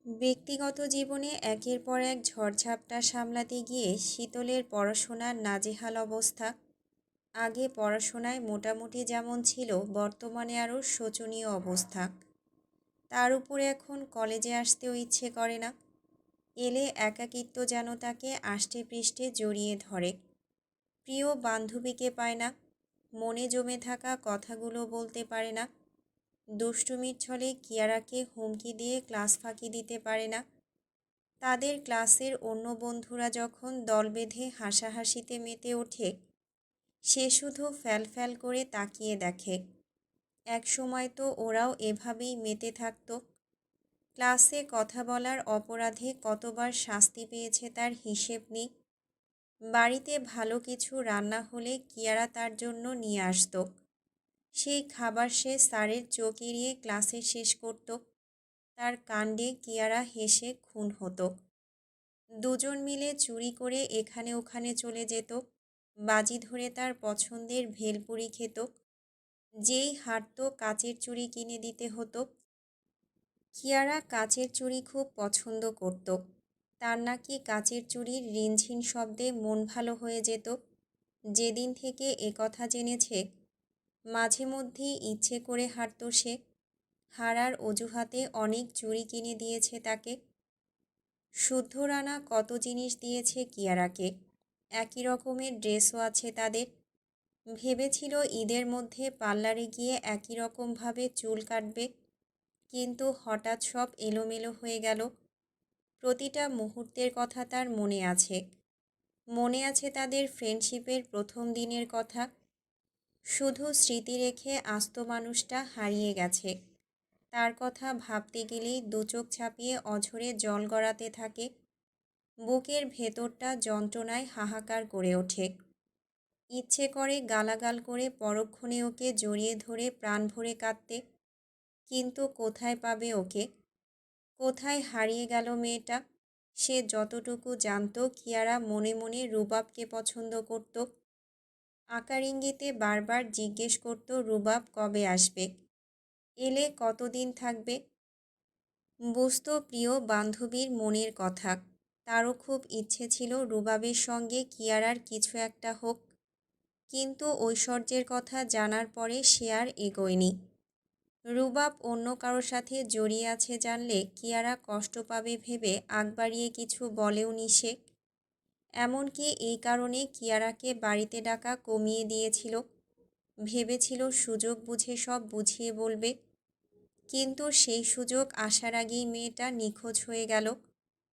ব্যক্তিগত জীবনে একের পর এক ঝড়ঝাপটা সামলাতে গিয়ে শীতলের পড়াশোনার নাজেহাল অবস্থা। আগে পড়াশোনায় মোটামুটি যেমন ছিল, বর্তমানে আরও শোচনীয় অবস্থা। তার উপরে এখন কলেজে আসতেও ইচ্ছে করে না। এলে একাকিত্ব যেন তাকে আষ্টে পৃষ্ঠে জড়িয়ে ধরে। প্রিয় বান্ধবীকে পায় না, মনে জমে থাকা কথাগুলো বলতে পারে না, দুষ্টুমির ছলে কিয়ারাকে হুমকি দিয়ে ক্লাস ফাঁকি দিতে পারে না। তাদের ক্লাসের অন্য বন্ধুরা যখন দল বেঁধে হাসাহাসিতে মেতে ওঠে, সে শুধু ফ্যাল করে তাকিয়ে দেখে। এক সময় তো ওরাও এভাবেই মেতে থাকত। ক্লাসে কথা বলার অপরাধে কতবার শাস্তি পেয়েছে তার হিসেব নেই। বাড়িতে ভালো কিছু রান্না হলে কিয়ারা তার জন্য নিয়ে আসত। সেই খাবার সে স্যারের চোখ এড়িয়ে ক্লাসে শেষ করত। তার কাণ্ডে কিয়ারা হেসে খুন হতো। দুজন মিলে চুরি করে এখানে ওখানে চলে যেত, বাজি ধরে তার পছন্দের ভেলপুরি খেত। যেই হাঁটত কাচের চুড়ি কিনে দিতে হতো। কিয়ারা কাচের চুড়ি খুব পছন্দ করত। তার নাকি কাচের চুড়ির রিনঝিন শব্দে মন ভালো হয়ে যেত। যেদিন থেকে একথা জেনেছে, মাঝে মধ্যেই ইচ্ছে করে হাঁটত সে। হারার অজুহাতে অনেক চুড়ি কিনে দিয়েছে তাকে। শুদ্ধ রানা কত জিনিস দিয়েছে কিয়ারাকে। একই রকমের ড্রেসও আছে তাদের। ভেবেছিল ঈদের মধ্যে পার্লারে গিয়ে একই রকমভাবে চুল কাটবে, কিন্তু হঠাৎ সব এলোমেলো হয়ে গেল। প্রতিটা মুহূর্তের কথা তার মনে আছে। মনে আছে তাদের ফ্রেন্ডশিপের প্রথম দিনের কথা। শুধু স্মৃতি রেখে আস্ত মানুষটা হারিয়ে গেছে। তার কথা ভাবতে গেলেই দুচোখ ছাপিয়ে অঝরে জল গড়াতে থাকে। বুকের ভেতরটা যন্ত্রণায় হাহাকার করে ওঠে। ইচ্ছে করে গালাগাল করে পরক্ষণে ওকে জড়িয়ে ধরে প্রাণ ভরে কাঁদতে, কিন্তু কোথায় পাবে ওকে? কোথায় হারিয়ে গেল মেয়েটা? সে যতটুকু জানত, কিয়ারা মনে মনে রুবাবকে পছন্দ করত। আকার ইঙ্গিতে বারবার জিজ্ঞেস করত রুবাব কবে আসবে, এলে কতদিন থাকবে। বুঝত প্রিয় বান্ধবীর মনের কথা। তারও খুব ইচ্ছে ছিল রুবাবের সঙ্গে কিয়ারার কিছু একটা হোক, কিন্তু ঐশ্বর্যের কথা জানার পরে সে আর এগোয়নি। রুবাব অন্য কারোর সাথে জড়িয়ে আছে জানলে কিয়ারা কষ্ট পাবে ভেবে আগ বাড়িয়ে কিছু বলেও নি সে। এমনকি এই কারণে কিয়ারাকে বাড়িতে ডাকা কমিয়ে দিয়েছিল। ভেবেছিল সুযোগ বুঝে সব বুঝিয়ে বলবে, কিন্তু সেই সুযোগ আসার আগেই মেয়েটা নিখোঁজ হয়ে গেল।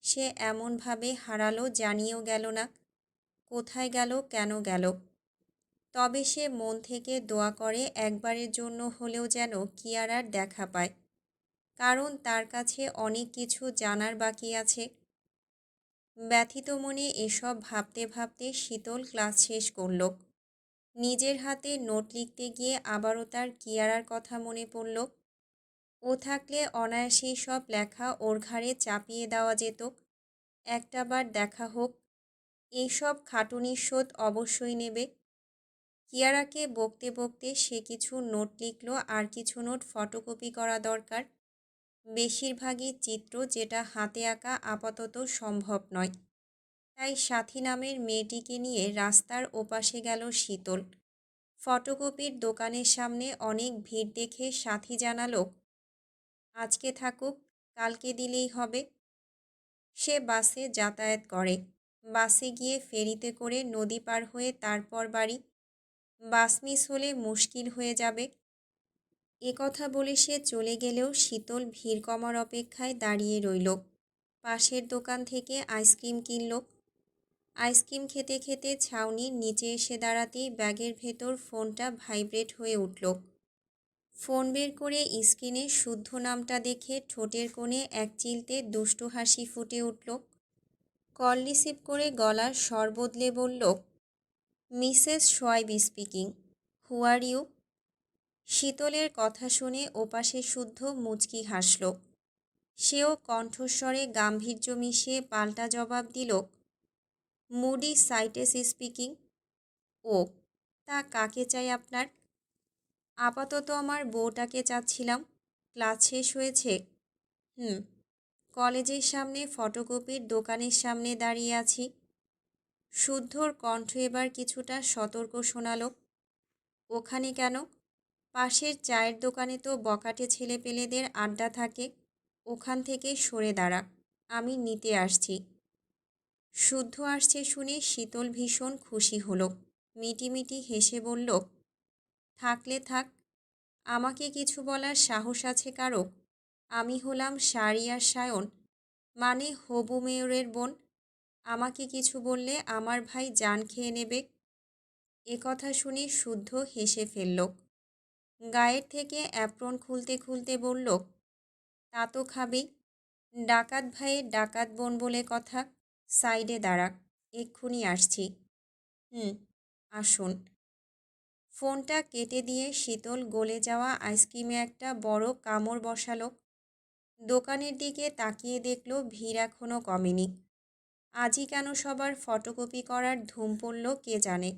সে এমনভাবে হারালো, জানিয়েও গেল না কোথায় গেল, কেন গেল। তবে সে মন থেকে দোয়া করে একবারের জন্য হলেও যেন কিয়ারার দেখা পায়, কারণ তার কাছে অনেক কিছু জানার বাকি আছে। ব্যথিত মনে এসব ভাবতে ভাবতে শীতল ক্লাস শেষ করল। নিজের হাতে নোট লিখতে গিয়ে আবারও তার কিয়ারার কথা মনে পড়ল। ও থাকলে অনায়াসেই সব লেখা ওর ঘাড়ে চাপিয়ে দেওয়া যেত। একটাবার দেখা হোক, এইসব খাটুনির শোধ অবশ্যই নেবে। কিয়ারাকে বকতে বকতে সে কিছু নোট লিখল, আর কিছু নোট ফটোকপি করা দরকার। বেশিরভাগই চিত্র, যেটা হাতে আঁকা আপাতত সম্ভব নয়। তাই সাথী নামের মেয়েটিকে নিয়ে রাস্তার ওপাশে গেল শীতল। ফটোকপির দোকানের সামনে অনেক ভিড় দেখে সাথী জানালো, আজকে থাকুক, কালকে দিলেই হবে। সে বাসে যাতায়াত করে। বাসে গিয়ে ফেরিতে করে নদী পার হয়ে তারপর বাড়ি। বাস মিস হলে মুশকিল হয়ে যাবে। কথা বলে সে চলে গেলেও শীতল ভিড় কমার অপেক্ষায় দাঁড়িয়ে রইল। পাশের দোকান থেকে আইসক্রিম কিনল। আইসক্রিম খেতে খেতে ছাউনির নিচে এসে দাঁড়াতেই ব্যাগের ভেতর ফোনটা ভাইব্রেট হয়ে উঠল। ফোন বের করে স্ক্রিনে শুদ্ধ নামটা দেখে ঠোঁটের কোণে এক চিলতে দুষ্টু হাসি ফুটে উঠল। কল রিসিভ করে গলার স্বর বদলে বলল, Mrs Shoaib speaking, who are you? শীতলের কথা শুনে ওপাশে শুদ্ধ মুচকি হাসল। সেও কণ্ঠস্বরে গাম্ভীর্য মিশিয়ে পাল্টা জবাব দিল, মুডি সাইটেস স্পিকিং। ও, তা কাকে চাই আপনার? আপাতত আমার বউটাকে চাচ্ছিলাম। ক্লাস শেষ হয়েছে? কলেজের সামনে ফটোকপির দোকানের সামনে দাঁড়িয়ে আছি। শুদ্ধর কণ্ঠ এবার কিছুটা সতর্ক শোনালো। ওখানে কেন? পাশের চায়ের দোকানে তো বখাটে ছেলেপেলেদের আড্ডা থাকে। ওখান থেকে সরে দাঁড়া, আমি নিতে আসছি। শুদ্ধ আসছে শুনে শীতল ভীষণ খুশি হলো। মিটিমিটি হেসে বলল, থাকলে থাক, আমাকে কিছু বলার সাহস আছে কারো? আমি হলাম শারিয়ার সায়ন, মানে হবু মেয়রের বোন। আমাকে কিছু বললে আমার ভাই জান খেয়ে নেবে। এ কথা শুনে শুদ্ধ হেসে ফেলল। গায়ের থেকে অ্যাপ্রন খুলতে খুলতে বলল, তা তো খাবেই। ডাকাত ভাইয়ের ডাকাত বোন বলে কথা। সাইডে দাঁড়া, এক্ষুনি আসছি। হুম, আসুন। ফোনটা কেটে দিয়ে শীতল গলে যাওয়া আইসক্রিমে একটা বড় কামড় বসালো। দোকানের দিকে তাকিয়ে দেখল ভিড় এখনও কমেনি। আজই কেন সবার ফটোকপি করার ধুম পড়ল কে জানে।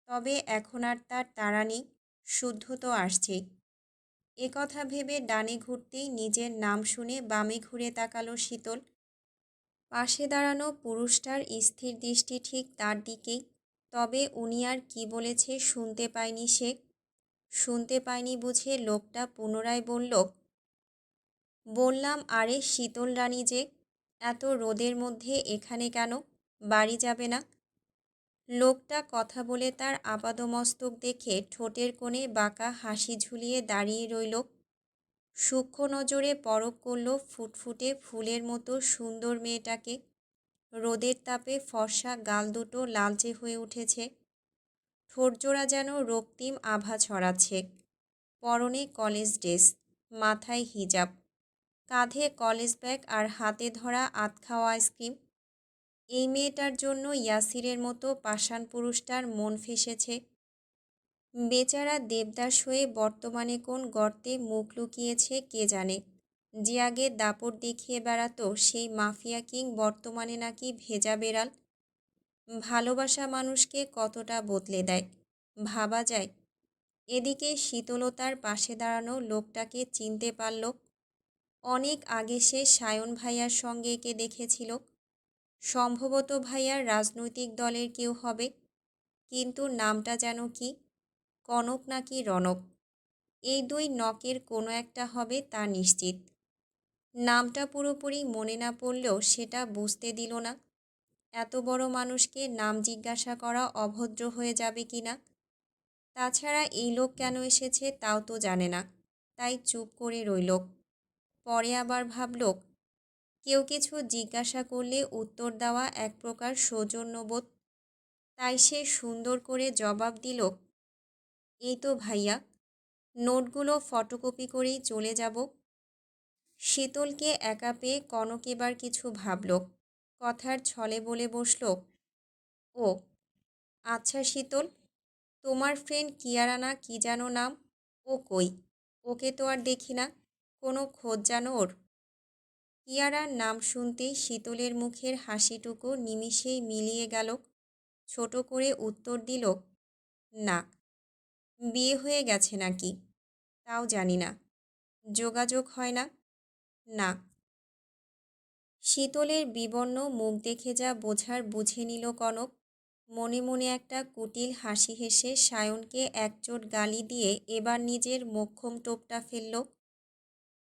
তবে এখন আর তার তাড়া নেই, শুদ্ধ তো আসছেই। এ কথা ভেবে ডানে ঘুরতেই নিজের নাম শুনে বামে ঘুরে তাকালো শীতল। পাশে দাঁড়ানো পুরুষটার স্থির দৃষ্টি ঠিক তার দিকেই। তবে উনি আর কি বলেছে শুনতে পায়নি সে। শুনতে পায়নি বুঝে লোকটা পুনরায় বলল, বললাম আরে শীতল রানী যে, এত রোদের মধ্যে এখানে কেন? বাড়ি যাবে না? লোকটা কথা বলে তার আপাদমস্তক দেখে ঠোঁটের কোণে বাঁকা হাসি ঝুলিয়ে দাঁড়িয়ে রইল। সূক্ষ্ম নজরে পরখ করল ফুটফুটে ফুলের মতো সুন্দর মেয়েটাকে। রোদের তাপে ফর্সা গাল দুটো লালচে হয়ে উঠেছে। ঠোঁটজোড়া যেন রক্তিম আভা ছড়াচ্ছে। পরনে কলেজ ড্রেস, মাথায় হিজাব, কাঁধে কলেজ ব্যাগ আর হাতে ধরা আধখাওয়া আইসক্রিম। এই মেয়েটার জন্য ইয়াসিরের মতো পাষাণ পুরুষটার মন ফেসেছে। বেচারা দেবদাস হয়ে বর্তমানে কোন গর্তে মুখ লুকিয়েছে কে জানে। যে আগে দাপট দেখিয়ে বেড়াতো সেই মাফিয়া কিং বর্তমানে নাকি ভেজা বেড়াল। ভালোবাসা মানুষকে কতটা বদলে দেয় ভাবা যায়। এদিকে শীতলতার পাশে দাঁড়ানো লোকটাকে চিনতে পারল। অনেক আগে সে সায়ন ভাইয়ার সঙ্গে একে দেখেছিল। সম্ভবত ভাইয়ার রাজনৈতিক দলের কেউ হবে, কিন্তু নামটা যেন কি, কনক নাকি রনক। এই দুই নকের কোনো একটা হবে তা নিশ্চিত। নামটা পুরোপুরি মনে না পড়লেও সেটা বুঝতে দিল না। এত বড় মানুষকে নাম জিজ্ঞাসা করা অভদ্র হয়ে যাবে কি না। তাছাড়া এই লোক কেন এসেছে তাও তো জানে না, তাই চুপ করে রইল। পরে আবার ভাবল, কেউ কিছু জিজ্ঞাসা করলে উত্তর দেওয়া এক প্রকার সৌজন্যবোধ। তাই সে সুন্দর করে জবাব দিল, এই তো ভাইয়া, নোটগুলো ফটোকপি করেই চলে যাব। শীতলকে একা পেয়ে কনক এবার কিছু ভাবল। কথার ছলে বলে বসল, ও আচ্ছা শীতল, তোমার ফ্রেন্ড কিয়ারা না কি যেন নাম, ও কই? ওকে তো আর দেখি না, কোনো খোঁজ জানো ওর? কিয়ারার নাম শুনতেই শীতলের মুখের হাসিটুকু নিমিষেই মিলিয়ে গেল। ছোট করে উত্তর দিল, না। বিয়ে হয়ে গেছে নাকি? তাও জানি না। যোগাযোগ হয় না? না। শীতলের বিবর্ণ মুখ দেখে যা বোঝার বুঝে নিল কনক। মনে মনে একটা কুটিল হাসি হেসে সায়নকে একচোট গালি দিয়ে এবার নিজের মোক্ষম টোপটা ফেলল।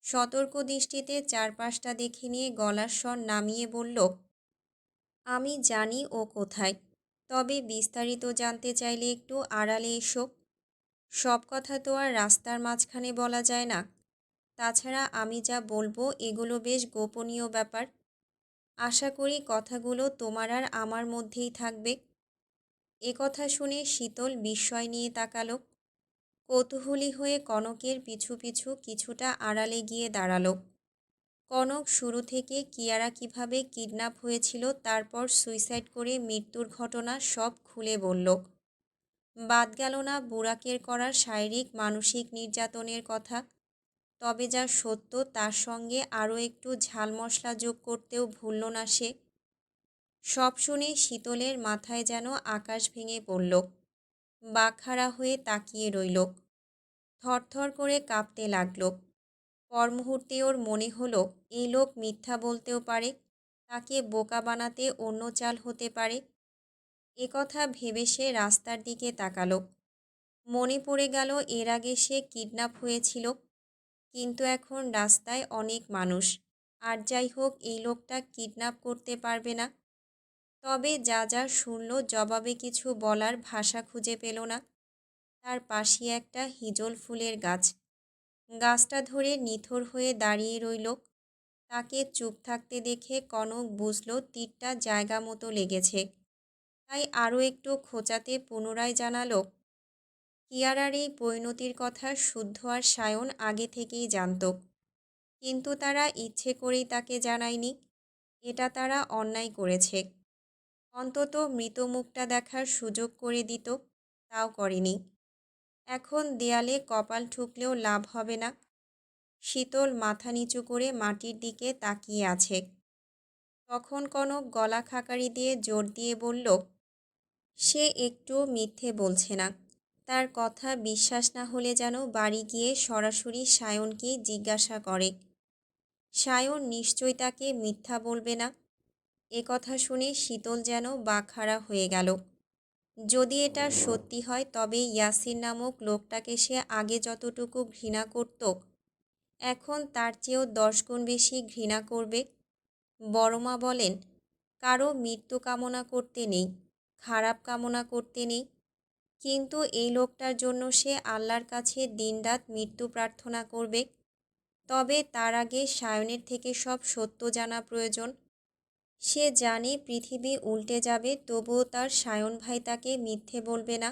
সতর্ক দৃষ্টিতে চারপাশটা দেখে নিয়ে গলার স্বর নামিয়ে বলল, আমি জানি ও কোথায়, তবে বিস্তারিত জানতে চাইলে একটু আড়ালে এসো। সব কথা তো আর রাস্তার মাঝখানে বলা যায় না। তাছাড়া আমি যা বলবো এগুলো বেশ গোপনীয় ব্যাপার। আশা করি কথাগুলো তোমার আর আমার মধ্যেই থাকবে। এ কথা শুনে শীতল বিস্ময় নিয়ে তাকালো। কৌতূহলী হয়ে কনকের পিছু পিছু কিছুটা আড়ালে গিয়ে দাঁড়ালো। কনক শুরু থেকে কিয়ারা কিভাবে কিডন্যাপ হয়েছিল, তারপর সুইসাইড করে মৃত্যুর ঘটনা সব খুলে বলল। বাদ গেল না বুরাকের করা শারীরিক মানসিক নির্যাতনের কথা। তবে যা সত্য তার সঙ্গে আরও একটু ঝাল মশলা যোগ করতেও ভুলল না সে। সব শুনে শীতলের মাথায় যেন আকাশ ভেঙে পড়ল। বাকহারা হয়ে তাকিয়ে রইল। থরথর করে কাঁপতে লাগল। পর মুহূর্তে ওর মনে হলো এই লোক মিথ্যা বলতেও পারে, তাকে বোকা বানাতে অন্য চাল হতে পারে। একথা ভেবে সে রাস্তার দিকে তাকালো। মনে পড়ে গেল এর আগে সে কিডন্যাপ হয়েছিল, কিন্তু এখন রাস্তায় অনেক মানুষ। আর যাই হোক, এই লোকটা কিডন্যাপ করতে পারবে না। তবে যা যা শুনল জবাবে কিছু বলার ভাষা খুঁজে পেল না। তার পাশে একটা হিজল ফুলের গাছ। গাছটা ধরে নিথর হয়ে দাঁড়িয়ে রইল। তাকে চুপ থাকতে দেখে কনক বুঝল তীরটা জায়গা মতো লেগেছে। তাই আরও একটু খোঁচাতে পুনরায় জানালো, কিয়ারার এই পরিণতির কথা শুদ্ধ আর সায়ন আগে থেকেই জানত, কিন্তু তারা ইচ্ছে করেই তাকে জানায়নি। এটা তারা অন্যায় করেছে। অন্তত মৃত মুখটা দেখার সুযোগ করে দিত, তাও করেনি। এখন দেয়ালে কপাল ঠুকলেও লাভ হবে না। শীতল মাথা নিচু করে মাটির দিকে তাকিয়ে আছে। তখন কনক গলা খাকারি দিয়ে জোর দিয়ে বলল, সে একটুও মিথ্যে বলছে না। তার কথা বিশ্বাস না হলে যেন বাড়ি গিয়ে সরাসরি সায়নকে জিজ্ঞাসা করে। সায়ন নিশ্চয়ই তাকে মিথ্যা বলবে না। কথা শুনে শীতল যেন বাকহারা হয়ে গেল। যদি এটা সত্যি হয়, তবে ইয়াসির নামক লোকটাকে সে আগে যতটুকু ঘৃণা করত, এখন তার চেয়েও 10 গুণ বেশি ঘৃণা করবে। বড়মা বলেন, কারো মৃত্যু কামনা করতে নেই, খারাপ কামনা করতে নেই, কিন্তু এই লোকটার জন্য সে আল্লাহর কাছে দিনরাত মৃত্যু প্রার্থনা করবে। তবে তার আগে সায়নের থেকে সব সত্য জানা প্রয়োজন। সে জানে পৃথিবী উল্টে যাবে, তবুও তার সায়ন ভাই তাকে মিথ্যে বলবে না।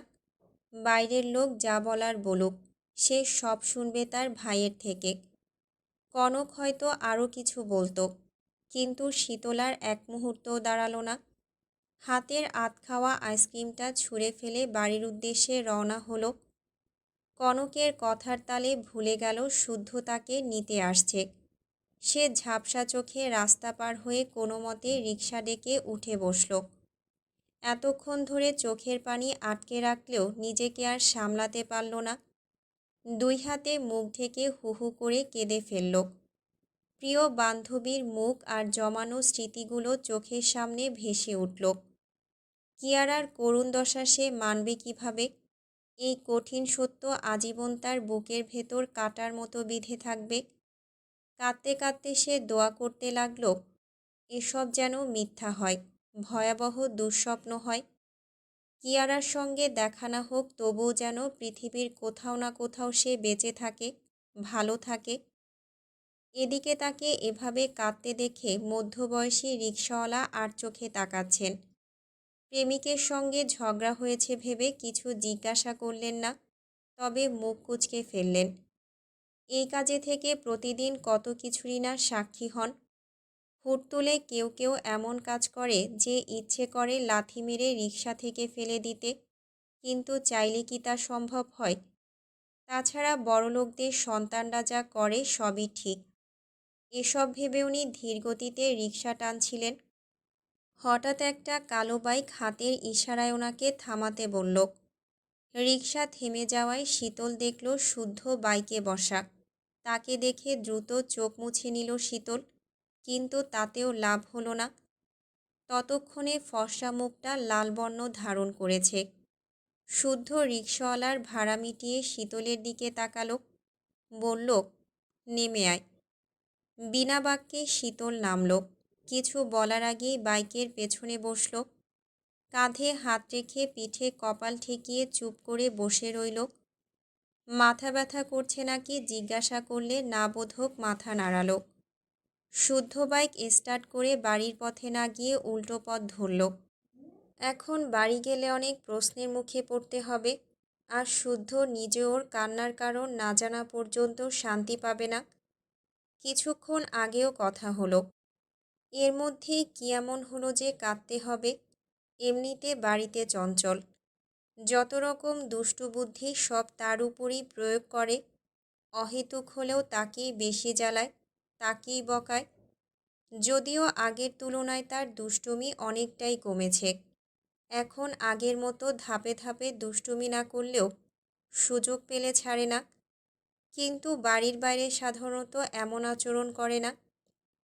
বাইরের লোক যা বলার বলুক, সে সব শুনবে তার ভাইয়ের থেকে। কনক হয়তো আরও কিছু বলতো, কিন্তু শীতলার এক মুহূর্তও দাঁড়ালো না। হাতের আধ খাওয়া আইসক্রিমটা ছুঁড়ে ফেলে বাড়ির উদ্দেশ্যে রওনা হলো। কনকের কথার তালে ভুলে গেল শুদ্ধ তাকে নিতে আসছে। সে ঝাপসা চোখে রাস্তা পার হয়ে কোনো মতে রিকশা ডেকে উঠে বসল। এতক্ষণ ধরে চোখের পানি আটকে রাখলেও নিজেকে আর সামলাতে পারল না। 2 হাতে মুখ ঢেকে হু হু করে কেঁদে ফেলল। প্রিয় বান্ধবীর মুখ আর জমানো স্মৃতিগুলো চোখের সামনে ভেসে উঠল। কিয়ারার করুণ দশা সে মানবে কিভাবে? এই কঠিন সত্য আজীবন তার বুকের ভেতর কাঁটার মতো বিঁধে থাকবে। কাঁদতে কাঁদতে সে দোয়া করতে লাগল, এসব যেন মিথ্যা হয়, ভয়াবহ দুঃস্বপ্ন হয়। কিয়ারার সঙ্গে দেখা না হোক, তবুও যেন পৃথিবীর কোথাও না কোথাও সে বেঁচে থাকে, ভালো থাকে। এদিকে তাকে এভাবে কাঁদতে দেখে মধ্যবয়সী রিকশাওয়ালা আর চোখে তাকাচ্ছেন। প্রেমিকের সঙ্গে ঝগড়া হয়েছে ভেবে কিছু জিজ্ঞাসা করলেন না, তবে মুখ কুঁচকে ফেললেন। এই কাজে থেকে প্রতিদিন কত কিছুরই না সাক্ষী হন। হুট তুলে কেউ কেউ এমন কাজ করে যে ইচ্ছে করে লাথি মেরে রিকশা থেকে ফেলে দিতে, কিন্তু চাইলে কি তা সম্ভব হয়? তাছাড়া বড়লোকদের সন্তানরা যা করে সবই ঠিক। এসব ভেবে উনি ধীরগতিতে রিকশা টানছিলেন। হঠাৎ একটা কালো বাইক হাতের ইশারায় ওনাকে থামাতে বলল। রিকশা থেমে যাওয়ায় শীতল দেখল শুদ্ধ বাইকে বসা। তাকে দেখে দ্রুত চোখ মুছে নিল শীতল, কিন্তু তাতেও লাভ হলো না। ততক্ষণে ফর্সা মুখটা লাল বর্ণ ধারণ করেছে। শুদ্ধ রিকশাওয়ালার ভাড়া মিটিয়ে শীতলের দিকে তাকালো, বলল, নেমে আয়। বিনা বাক্যে শীতল নামল। কিছু বলার আগেই বাইকের পেছনে বসল। কাঁধে হাত রেখে পিঠে কপাল ঠেকিয়ে চুপ করে বসে রইল। মাথা ব্যথা করছে নাকি জিজ্ঞাসা করলে না বোধক মাথা নাড়ালো। শুদ্ধ বাইক স্টার্ট করে বাড়ির পথে না গিয়ে উল্টো পথ ধরল। এখন বাড়ি গেলে অনেক প্রশ্নের মুখে পড়তে হবে, আর শুদ্ধ নিজে ওর কান্নার কারণ না জানা পর্যন্ত শান্তি পাবে না। কিছুক্ষণ আগেও কথা হলো, এর মধ্যেই কি এমন হলো যে কাঁদতে হবে? এমনিতে বাড়িতে চঞ্চল, যত রকম দুষ্টু বুদ্ধি সব তার উপরই প্রয়োগ করে। অহেতুক হলেও তাকেই বেশি জ্বালায়, তাকেই বকায়। যদিও আগের তুলনায় তার দুষ্টুমি অনেকটাই কমেছে। এখন আগের মতো ধাপে ধাপে দুষ্টুমি না করলেও সুযোগ পেলে ছাড়ে না। কিন্তু বাড়ির বাইরে সাধারণত এমন আচরণ করে না।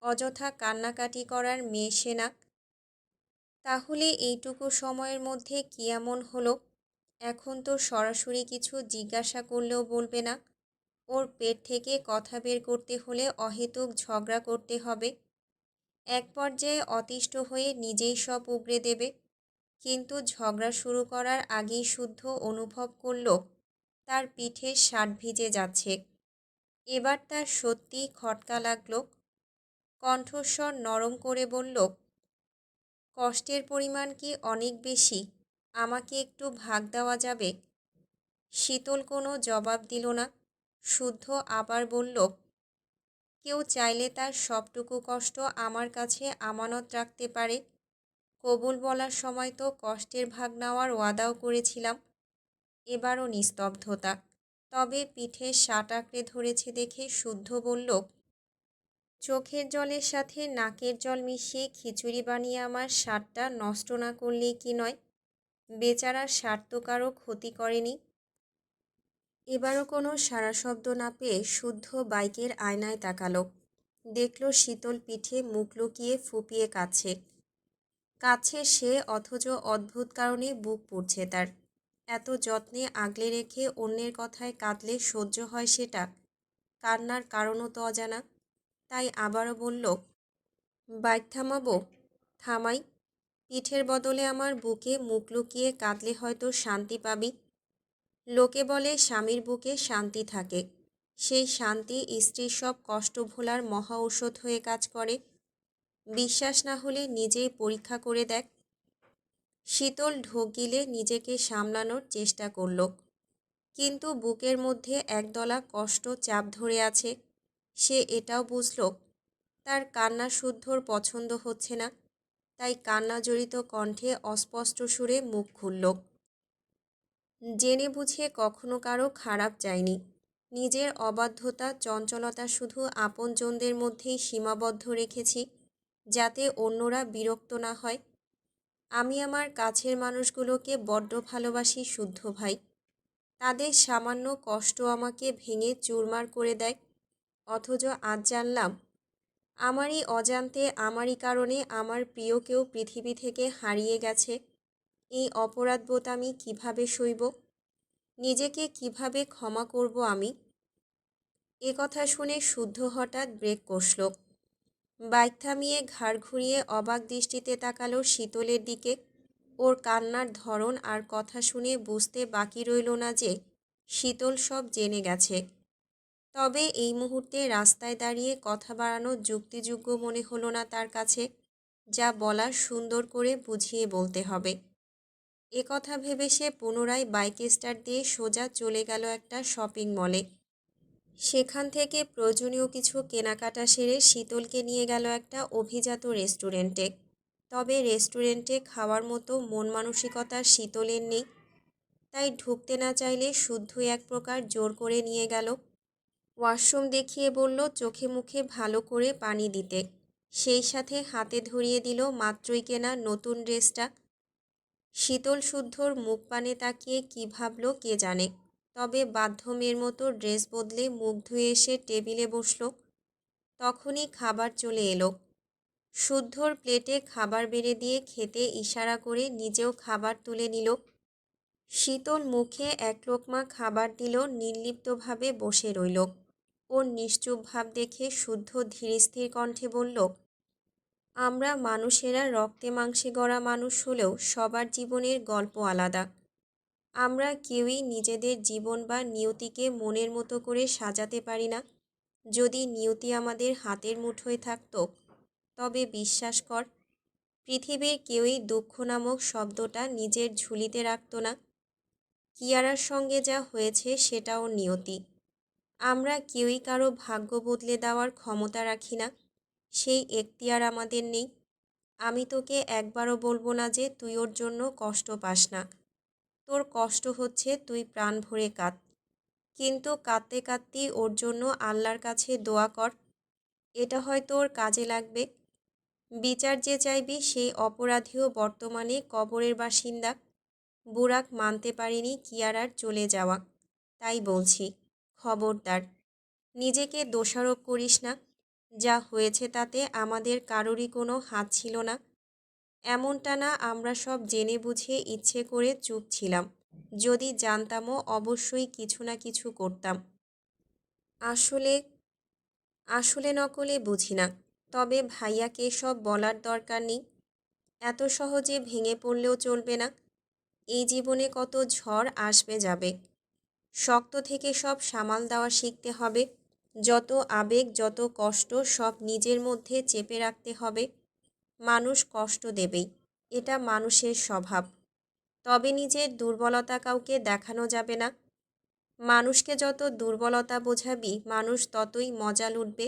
অযথা কান্নাকাটি করার মেয়ে সে না। তাহলে এইটুকু সময়ের মধ্যে কি এমন হলো? এখন তো সরাসরি কিছু জিজ্ঞাসা করলেও বলবে না। ওর পেট থেকে কথা বের করতে হলে অহেতুক ঝগড়া করতে হবে। এক পর্যায়ে অতিষ্ঠ হয়ে নিজেই সব উগরে দেবে। কিন্তু ঝগড়া শুরু করার আগেই শুদ্ধ অনুভব করল তার পিঠে শার্ট ভিজে যাচ্ছে। এবার তার সত্যিই খটকা লাগলো। কণ্ঠস্বর নরম করে বলল, কষ্টের পরিমাণ কি অনেক বেশি? আমাকে একটু ভাগ দেওয়া যাবে? শীতল কোনো জবাব দিল না। শুদ্ধ আবার বলল, কেউ চাইলে তার সবটুকু কষ্ট আমার কাছে আমানত রাখতে পারে। কবুল বলার সময় তো কষ্টের ভাগ নেওয়ার ওয়াদাও করেছিলাম। এবারও নিস্তব্ধতা। তবে পিঠে শাট আঁকড়ে ধরেছে দেখে শুদ্ধ বলল, চোখের জলের সাথে নাকের জল মিশিয়ে খিচুড়ি বানিয়ে আমার স্বাদটা নষ্ট না করলেই কি নয়। বেচারার স্বাদ তো কারো ক্ষতি করেনি। এবারও কোনো সাড়া শব্দ না পেয়ে শুদ্ধ বাইকের আয়নায় তাকালো। দেখল শীতল পিঠে মুখ লুকিয়ে ফুপিয়ে কাছে সে, অথচ অদ্ভুত কারণে বুক পুড়ছে তার। এত যত্নে আগলে রেখে অন্যের কথায় কাঁদলে সহ্য হয় সেটা? কান্নার কারণও তো অজানা। তাই আবারও বলল, বাইক থামাবো? থামাই। পিঠের বদলে আমার বুকে মুখ লুকিয়ে কাঁদলে হয়তো শান্তি পাবি। লোকে বলে স্বামীর বুকে শান্তি থাকে। সেই শান্তি স্ত্রীর সব কষ্ট ভোলার মহা ঔষধ হয়ে কাজ করে। বিশ্বাস না হলে নিজেই পরীক্ষা করে দেখ। শীতল ঢোক গিলে নিজেকে সামলানোর চেষ্টা করল। কিন্তু বুকের মধ্যে একদলা কষ্ট চাপ ধরে আছে। সে এটাও বুঝল তার কান্না শুদ্ধর পছন্দ হচ্ছে না। তাই কান্না জড়িত কণ্ঠে অস্পষ্ট সুরে মুখ খুলল, জেনে বুঝে কখনো কারো খারাপ চাইনি। নিজের অবাধ্যতা চঞ্চলতা শুধু আপনজনদের মধ্যেই সীমাবদ্ধ রেখেছি, যাতে অন্যরা বিরক্ত না হয়। আমি আমার কাছের মানুষগুলোকে বড্ড ভালোবাসি শুদ্ধ ভাই। তাদের সামান্য কষ্ট আমাকে ভেঙে চুরমার করে দেয়। অথচ আজ জানলাম আমারই অজান্তে আমারই কারণে আমার প্রিয় কেউ পৃথিবী থেকে হারিয়ে গেছে। এই অপরাধবোধ আমি কিভাবে সইব? নিজেকে কিভাবে ক্ষমা করব আমি? এ কথা শুনে শুদ্ধ হঠাৎ ব্রেক কষল। বাইক থামিয়ে ঘাড় ঘুরিয়ে অবাক দৃষ্টিতে তাকালো শীতলের দিকে। ওর কান্নার ধরন আর কথা শুনে বুঝতে বাকি রইল না যে শীতল সব জেনে গেছে। তবে এই মুহূর্তে রাস্তায় দাঁড়িয়ে কথা বাড়ানো যুক্তিযোগ্য মনে হলো না তার কাছে। যা বলার সুন্দর করে বুঝিয়ে বলতে হবে। এ কথা ভেবে সে পুনরায় বাইক স্টার্ট দিয়ে সোজা চলে গেল একটা শপিং মলে। সেখান থেকে প্রয়োজনীয় কিছু কেনাকাটা সেরে শীতলকে নিয়ে গেল একটা অভিজাত রেস্টুরেন্টে। তবে রেস্টুরেন্টে খাওয়ার মতো মন মানসিকতা শীতলের নেই। তাই ঢুকতে না চাইলে শুদ্ধই এক প্রকার জোর করে নিয়ে গেল। ওয়াশরুম দেখিয়ে বলল চোখে মুখে ভালো করে পানি দিতে। সেই সাথে হাতে ধরিয়ে দিল মাত্রই কেনা নতুন ড্রেসটা। শীতল শুদ্ধর মুখ পানে তাকিয়ে কী ভাবল কে জানে। তবে বাধ্য মেয়ের মতো ড্রেস বদলে মুখ ধুয়ে এসে টেবিলে বসল। তখনই খাবার চলে এলো। শুদ্ধর প্লেটে খাবার বেড়ে দিয়ে খেতে ইশারা করে নিজেও খাবার তুলে নিল। শীতল মুখে এক লোকমা খাবার দিল, নির্লিপ্তভাবে বসে রইল। ওর নিশ্চুপ ভাব দেখে শুদ্ধ ধীরস্থির কণ্ঠে বলল, আমরা মানুষেরা রক্তে মাংসে গড়া মানুষ হলেও সবার জীবনের গল্প আলাদা। আমরা কেউই নিজেদের জীবন বা নিয়তিকে মনের মতো করে সাজাতে পারি না। যদি নিয়তি আমাদের হাতের মুঠোয় থাকত, তবে বিশ্বাস কর, পৃথিবীর কেউই দুঃখ নামক শব্দটা নিজের ঝুলিতে রাখত না। কিয়ারার সঙ্গে যা হয়েছে সেটাও নিয়তি। আমরা কেউই কারো ভাগ্য বদলে দেওয়ার ক্ষমতা রাখি না। সেই এখতিয়ার আমাদের নেই। আমি তোকে একবারও বলবো না যে তুই ওর জন্য কষ্ট পাস না। তোর কষ্ট হচ্ছে, তুই প্রাণ ভরে কাঁদ। কিন্তু কাঁদতে কাঁদতেই ওর জন্য আল্লাহর কাছে দোয়া কর। এটা হয়তো ওর কাজে লাগবে। বিচার যে চাইবি সেই অপরাধীও বর্তমানে কবরের বাসিন্দা। বুরাক মানতে পারেনি কিয়ারার চলে যাওয়া। তাই বলছি, খবরদার, নিজেকে দোষারোপ করিস না। যা হয়েছে তাতে আমাদের কারোরই কোনো হাত ছিল না। এমনটা না, আমরা সব জেনে বুঝে ইচ্ছে করে চুপ ছিলাম। যদি জানতামও অবশ্যই কিছু না কিছু করতাম। আসলে আসলে নকলে বুঝি না। তবে ভাইয়াকে সব বলার দরকার নেই। এত সহজে ভেঙে পড়লেও চলবে না। এই জীবনে কত ঝড় আসবে যাবে। শক্ত থেকে সব সামাল দেওয়া শিখতে হবে। যত আবেগ, যত কষ্ট সব নিজের মধ্যে চেপে রাখতে হবে। মানুষ কষ্ট দেবেই, এটা মানুষের স্বভাব। তবে নিজের দুর্বলতা কাউকে দেখানো যাবে না। মানুষকে যত দুর্বলতা বোঝাবি মানুষ ততই মজা লুটবে।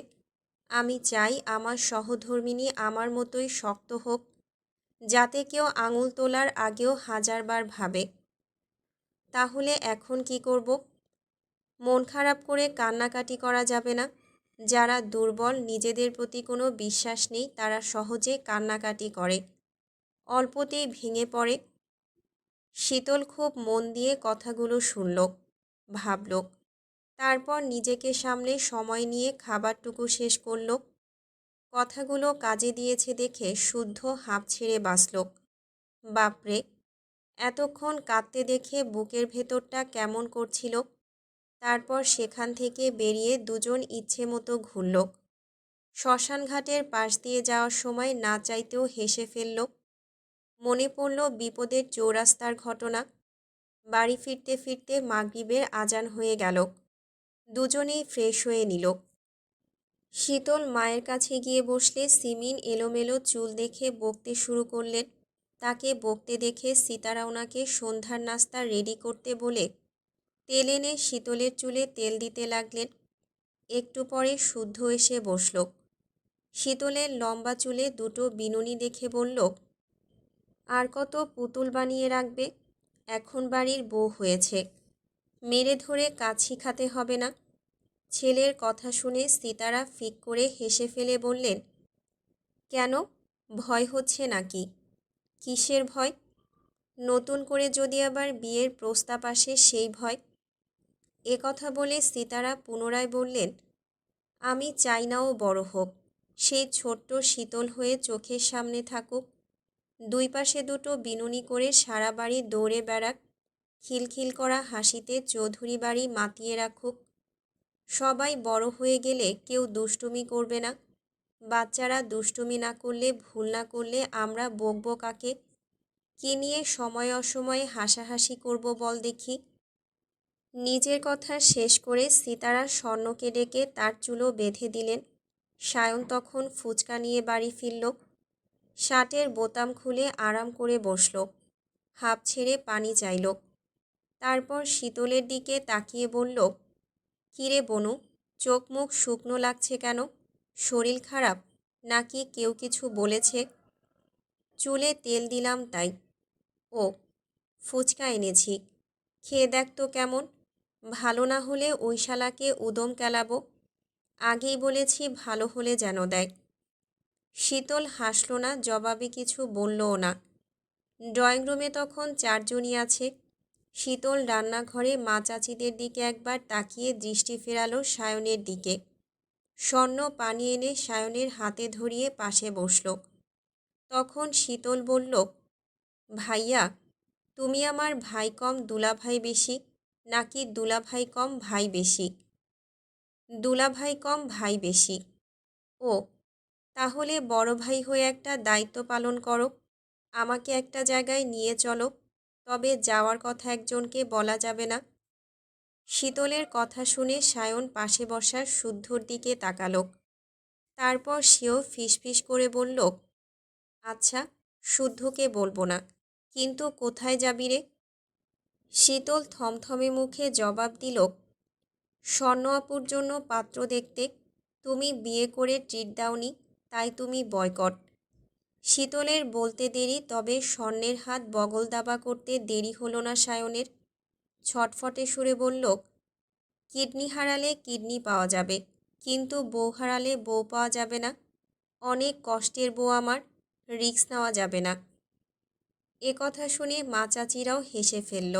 আমি চাই আমার সহধর্মিণী আমার মতোই শক্ত হোক, যাতে কেউ আঙুল তোলার আগেও হাজারবার ভাবে। তাহলে এখন কি করব? মন খারাপ করে কান্নাকাটি করা যাবে না। যারা দুর্বল, নিজেদের প্রতি কোনো বিশ্বাস নেই, তারা সহজে কান্নাকাটি করে, অল্পতেই ভেঙে পড়ে। শীতল খুব মন দিয়ে কথাগুলো শুনল, ভাবল। তারপর নিজেকে সামলে সময় নিয়ে খাবারটুকু শেষ করল। কথাগুলো কাজে দিয়েছে দেখে শুদ্ধ হাঁপ ছেড়ে বাঁচল। বাপরে, এতক্ষণ কাঁদতে দেখে বুকের ভেতরটা কেমন করছিল। তারপর সেখান থেকে বেরিয়ে দুজন ইচ্ছে মতো ঘুরল। শ্মশানঘাটের পাশ দিয়ে যাওয়ার সময় না চাইতেও হেসে ফেলল। মনে পড়ল বিপদের চৌরাস্তার ঘটনা। বাড়ি ফিরতে ফিরতে মাগরিবের আজান হয়ে গেল। দুজনেই ফ্রেশ হয়ে নিল। শীতল মায়ের কাছে গিয়ে বসলে সিমিন এলোমেলো চুল দেখে বকতে শুরু করলেন। তাকে বকতে দেখে সিতারা ওনাকে সন্ধ্যার নাস্তা রেডি করতে বলে তেল এনে শীতলের চুলে তেল দিতে লাগলেন। একটু পরে শুদ্ধ এসে বসল। শীতলের লম্বা চুলে দুটো বিনুনি দেখে বলল, আর কত পুতুল বানিয়ে রাখবে? এখন বাড়ির বউ হয়েছে, মেরে ধরে কাজ শিখাতে হবে না? ছেলের কথা শুনে সিতারা ফিক করে হেসে ফেলে বললেন, কেন, ভয় হচ্ছে নাকি? কিসের ভয়? নতুন করে যদি আবার বিয়ের প্রস্তাব আসে সেই ভয়। এ কথা বলে সিতারা পুনরায় বললেন, আমি চাই না ও বড় হোক, সেই ছোট্ট শীতল হয়ে চোখের সামনে থাকুক। দুই পাশে দুটো বিনুনি করে সারা বাড়ি দৌড়ে বেড়াক, খিলখিল করা হাসিতে চৌধুরী বাড়ি মাতিয়ে রাখুক। সবাই বড় হয়ে গেলে কেউ দুষ্টুমি করবে না। বাচ্চারা দুষ্টুমি না করলে, ভুল না করলে আমরা বকবো কাকে? কি নিয়ে সময় অসময়ে হাসাহাসি করব বল দেখি? নিজের কথা শেষ করে সিতারা স্বর্ণকে ডেকে তার চুলো বেঁধে দিলেন। সায়ন তখন ফুচকা নিয়ে বাড়ি ফিরল। শার্টের বোতাম খুলে আরাম করে বসল। হাঁপ ছেড়ে পানি চাইল। তারপর শীতলের দিকে তাকিয়ে বলল, কিরে বনু, চোখ মুখ শুকনো লাগছে কেন? শরীর খারাপ নাকি কেউ কিছু বলেছে? চুলে তেল দিলাম তাই। ও, ফুচকা এনেছি, খেয়ে দেখ তো কেমন। ভালো না হলে ওই শালাকে উদম কেলাবো। আগেই বলেছি ভালো হলে যেন দেয়। শীতল হাসল না, জবাবে কিছু বললও না। ড্রয়িং রুমে তখন চারজনই আছে। শীতল রান্নাঘরে মা চাচিদের দিকে একবার তাকিয়ে দৃষ্টি ফেরালো সায়নের দিকে। স্বর্ণ পানি এনে সায়নের হাতে ধরিয়ে পাশে বসল। তখন শীতল বলল, ভাইয়া, তুমি আমার ভাই কম দুলাভাই বেশি, নাকি দুলাভাই কম ভাই বেশি? দুলাভাই কম ভাই বেশি। ও, তাহলে বড় ভাই হয়ে একটা দায়িত্ব পালন করো। আমাকে একটা জায়গায় নিয়ে চলো। তবে যাওয়ার কথা একজনকে বলা যাবে না। শীতলের কথা শুনে সায়ন পাশে বসার শুদ্ধর দিকে তাকালো। তারপর সেও ফিসফিস করে বলল, আচ্ছা, শুদ্ধকে বলবো না, কিন্তু কোথায় যাবি রে? শীতল থমথমে মুখে জবাব দিল, স্বর্ণ আপুর জন্য পাত্র দেখতে। তুমি বিয়ে করে ট্রিট দাওনি, তাই তুমি বয়কট। শীতলের বলতে দেরি, তবে স্বর্ণের হাত বগল দাবা করতে দেরি হলো না সায়নের। ছটফটে সুরে বলল, কিডনি হারালে কিডনি পাওয়া যাবে, কিন্তু বউ হারালে বউ পাওয়া যাবে না। অনেক কষ্টের বউ আমার, রিস্ক নেওয়া যাবে না। এ কথা শুনে মা চাচিরাও হেসে ফেলল।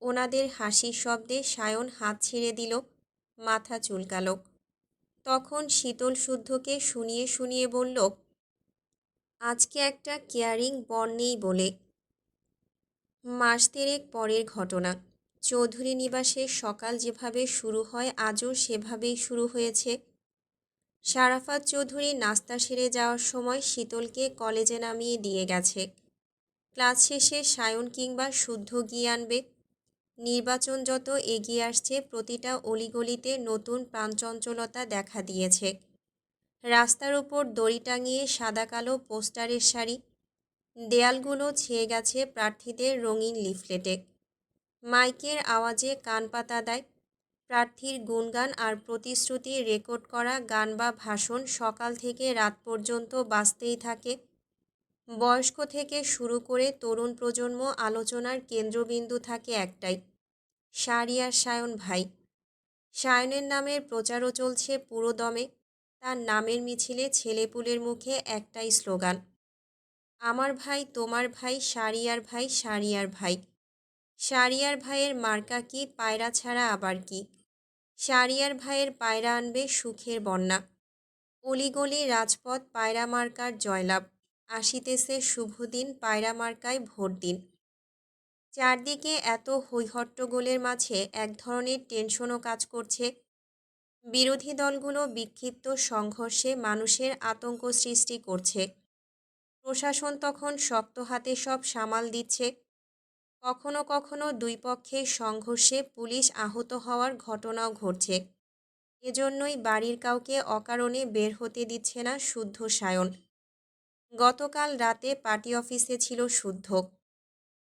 ওনাদের হাসির শব্দে সায়ন হাত ছেড়ে দিল। মাথা চুলকালো। তখন শীতল শুদ্ধকে শুনিয়ে শুনিয়ে বলল, আজকে একটা কেয়ারিং বর নেই বলে। মাস দেড়েক পরের ঘটনা। চৌধুরী নিবাসের সকাল যেভাবে শুরু হয় আজও সেভাবেই শুরু হয়েছে। শারাফাত চৌধুরী নাস্তা সেরে যাওয়ার সময় শীতলকে কলেজে নামিয়ে দিয়ে গেছে। ক্লাস শেষে সায়ন কিংবা শুদ্ধ গিয়ে আনবে। নির্বাচন যত এগিয়ে আসছে প্রতিটা অলিগলিতে নতুন প্রাণচঞ্চলতা দেখা দিয়েছে। রাস্তার উপর দড়ি টাঙিয়ে সাদা কালো পোস্টারের সারি, দেয়ালগুলো ছেয়ে গেছে প্রার্থীদের রঙিন লিফলেটে। মাইকের আওয়াজে কান পাতা দেয়। প্রার্থীর গুণগান আর প্রতিশ্রুতি রেকর্ড করা গান বা ভাষণ সকাল থেকে রাত পর্যন্ত বাজতেই থাকে। বয়স্ক থেকে শুরু করে তরুণ প্রজন্ম আলোচনার কেন্দ্রবিন্দু থাকে একটাই, শাহরিয়ার সায়ন ভাই। সায়নের নামের প্রচারও চলছে পুরো দমে। তার নামের মিছিলে ছেলেপুলের মুখে একটাই স্লোগান, আমার ভাই তোমার ভাই শাহরিয়ার ভাই শাহরিয়ার ভাই। শাহরিয়ার ভাইয়ের মার্কা কি পায়রা ছাড়া আবার কি? শাহরিয়ার ভাইয়ের পায়রা আনবে সুখের বন্যা। অলিগলি রাজপথ পায়রা মার্কার জয়লাভ। আসিতেছে শুভদিন, পায়রা মার্কায় ভোট দিন। চারদিকে এত হৈহট্টগোলের মাঝে এক ধরনের টেনশনও কাজ করছে। বিরোধী দলগুলো বিক্ষিপ্ত সংঘর্ষে মানুষের আতঙ্ক সৃষ্টি করছে। প্রশাসন তখন শক্ত হাতে সব সামাল দিচ্ছে। কখনো কখনো দুই পক্ষের সংঘর্ষে পুলিশ আহত হওয়ার ঘটনাও ঘটছে। এজন্যই বাড়ির কাউকে অকারণে বের হতে দিচ্ছে না শুদ্ধ সায়ন। গতকাল রাতে পার্টি অফিসে ছিল শুদ্ধ।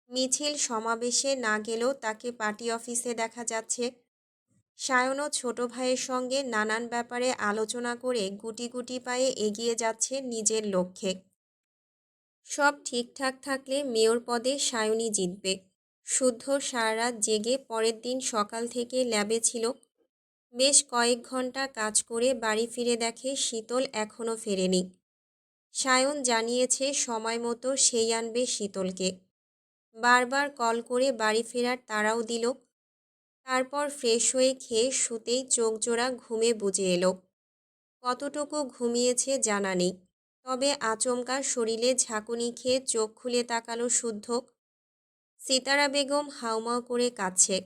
মিছিল সমাবেশে না গেলেও তাকে পার্টি অফিসে দেখা যাচ্ছে। সায়নও ছোট ভাইয়ের সঙ্গে নানান ব্যাপারে আলোচনা করে গুটি গুটি পায়ে এগিয়ে যাচ্ছে নিজের লক্ষ্যে। সব ঠিকঠাক থাকলে মেয়র পদে সায়নই জিতবে। শুদ্ধ সারা রাত জেগে পরের দিন সকাল থেকে ল্যাবে ছিল। বেশ কয়েক ঘন্টা কাজ করে বাড়ি ফিরে দেখে শীতল এখনও ফেরেনি। সায়ন জানিয়েছে সময় মতো সেই আনবে শীতলকে। বারবার কল করে বাড়ি ফেরার তাড়াও দিল। তারপর ফ্রেশ হয়ে খেয়ে শুতেই চোখজোড়া ঘুমে বুজে এলো। কতটুকু ঘুমিয়েছে জানা নেই, তবে আচমকা শরীরে ঝাঁকুনি খেয়ে চোখ খুলে তাকালো শুদ্ধ। সিতারা বেগম হাউমাউ করে কাঁদছে।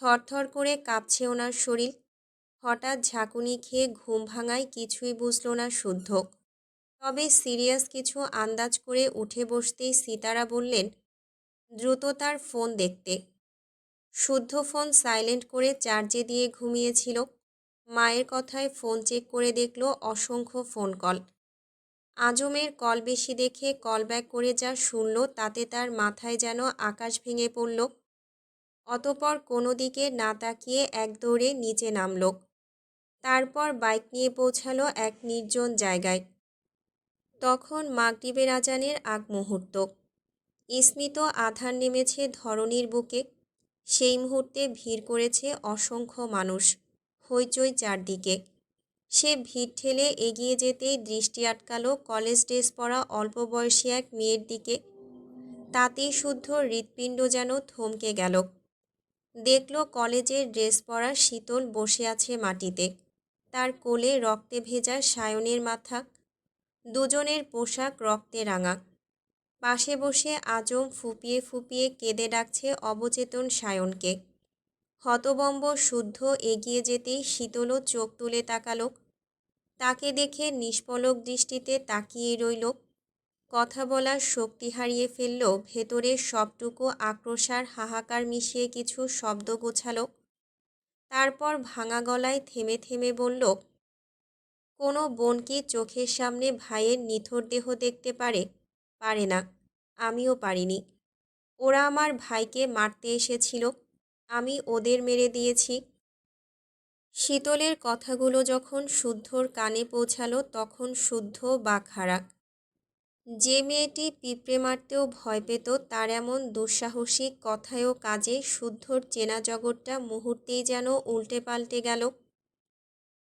থরথর করে কাঁপছে ওনার শরীর। হঠাৎ ঝাঁকুনি খেয়ে ঘুম ভাঙায় কিছুই বুঝল না শুদ্ধ। তবে সিরিয়াস কিছু আন্দাজ করে উঠে বসতেই সিতারা বললেন, দ্রুত তার ফোন দেখতে। শুদ্ধ ফোন সাইলেন্ট করে চার্জে দিয়ে ঘুমিয়েছিল। মায়ের কথায় ফোন চেক করে দেখল অসংখ্য ফোন কল। আজমের কল বেশি দেখে কল ব্যাক করে যা শুনল তাতে তার মাথায় যেন আকাশ ভেঙে পড়ল। অতপর কোনো দিকে না তাকিয়ে এক দৌড়ে নিচে নামল। তারপর বাইক নিয়ে পৌঁছালো এক নির্জন জায়গায়। তখন মাগরিবের আজানের আগ মুহূর্ত। স্মিত আঁধার নেমেছে ধরণীর বুকে। সেই মুহূর্তে ভিড় করেছে অসংখ্য মানুষ। হইচই চারদিকে। সে ভিড় ঠেলে এগিয়ে যেতেই দৃষ্টি আটকালো কলেজ ড্রেস পরা অল্প বয়সী এক মেয়ের দিকে। তাতেই শুদ্ধ হৃৎপিণ্ড যেন থমকে গেল। দেখল কলেজের ড্রেস পরা শীতল বসে আছে মাটিতে। তার কোলে রক্তে ভেজা সায়নের মাথা। দুজনের পোশাক রক্তে রাঙা। পাশে বসে আজম ফুপিয়ে ফুপিয়ে কেঁদে ডাকছে অবচেতন সায়নকে। হতবম্ব শুদ্ধ এগিয়ে যেতেই শীতলও চোখ তুলে তাকালো। তাকে দেখে নিষ্পলক দৃষ্টিতে তাকিয়ে রইল। কথা বলার শক্তি হারিয়ে ফেলল, ভেতরের সবটুকু আক্রোশার হাহাকার মিশিয়ে কিছু শব্দ গোছালো। তারপর ভাঙা গলায় থেমে থেমে বলল, কোনো বোন কি চোখের সামনে ভাইয়ের নিথর দেহ দেখতে পারে? পারে না। আমিও পারিনি। ওরা আমার ভাইকে মারতে এসেছিল, আমি ওদের মেরে দিয়েছি। শীতলের কথাগুলো যখন শুদ্ধর কানে পৌঁছালো তখন শুদ্ধ বাকহারা। যে মেয়েটি পিঁপড়ে মারতেও ভয় পেত তার এমন দুঃসাহসিক কথায় ও কাজে শুদ্ধর চেনা জগৎটা মুহূর্তেই যেন উল্টে পাল্টে গেল।